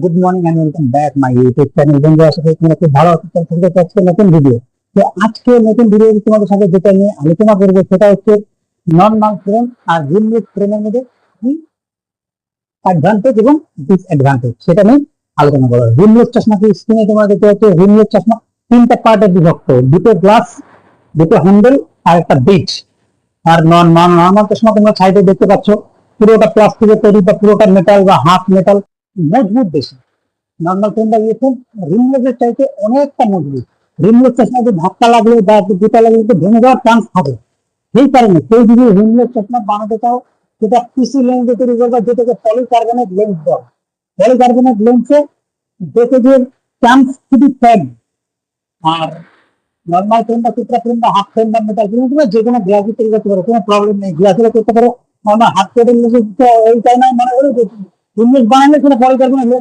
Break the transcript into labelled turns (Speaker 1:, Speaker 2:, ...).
Speaker 1: Good morning and welcome back my YouTube channel. বন্ধু, আশা করি তোমরা খুব ভালো আছো। আজকে নতুন ভিডিও। তো আজকে নতুন ভিডিও তোমাদের সাথে যেটা নিয়ে আলোচনা করবো সেটা হচ্ছে নর্মাল ফ্রেম আর রিমলেস ফ্রেমের মধ্যে কি অ্যাডভান্টেজ এবং ডিসঅ্যাডভান্টেজ সেটা নিয়ে আলোচনা করবো। রিমলেস চশমা কি স্ক্রিনে তোমরা দেখতে পাচ্ছ? রিমলেস চশমা তিনটা পার্টে বিভক্ত, দুটো গ্লাস, দুটো হ্যান্ডেল আর একটা বিট। আর নর্মাল চশমা তোমরা সাইডে দেখতে পাচ্ছ পুরোটা প্লাস্টিকের তৈরি বা পুরোটা মেটাল বা হাফ মেটাল, মজবুত বেশি। নর্মাল ফ্রেমটা দিয়েছেন রিমলেসের চাইতে অনেকটা মজবুত। রিমলেস চশমাতে ধাক্কা লাগলে বা জুতা লাগলে তো ভেঙে যাওয়ার চান্স থাকে। সেই কারণে কেউ যদি রিমলেস চশমা বানাতে চাও সেটা পিসি লেন্সে তৈরি করবে, যেটাকে পলিকার্বনেট লেন্স বলে। পলিকার্বনেট লেন্সে ডেকেজের চান্স খুবই কম। আর নর্মাল ফ্রেম বা চিত্রা ফ্রেম বা হাফ ফ্রেম বা মেটাল ফ্রেম যে কোনো গ্লাসে তৈরি করতে পারো, কোনো প্রবলেম নেই, গ্লাসে করতে পারো। নর্মাল হাফ ফ্রেম এইটাই নয় মনে করো যে রিমলেস বানালে সেটা পলিকার্বনেট লেন্স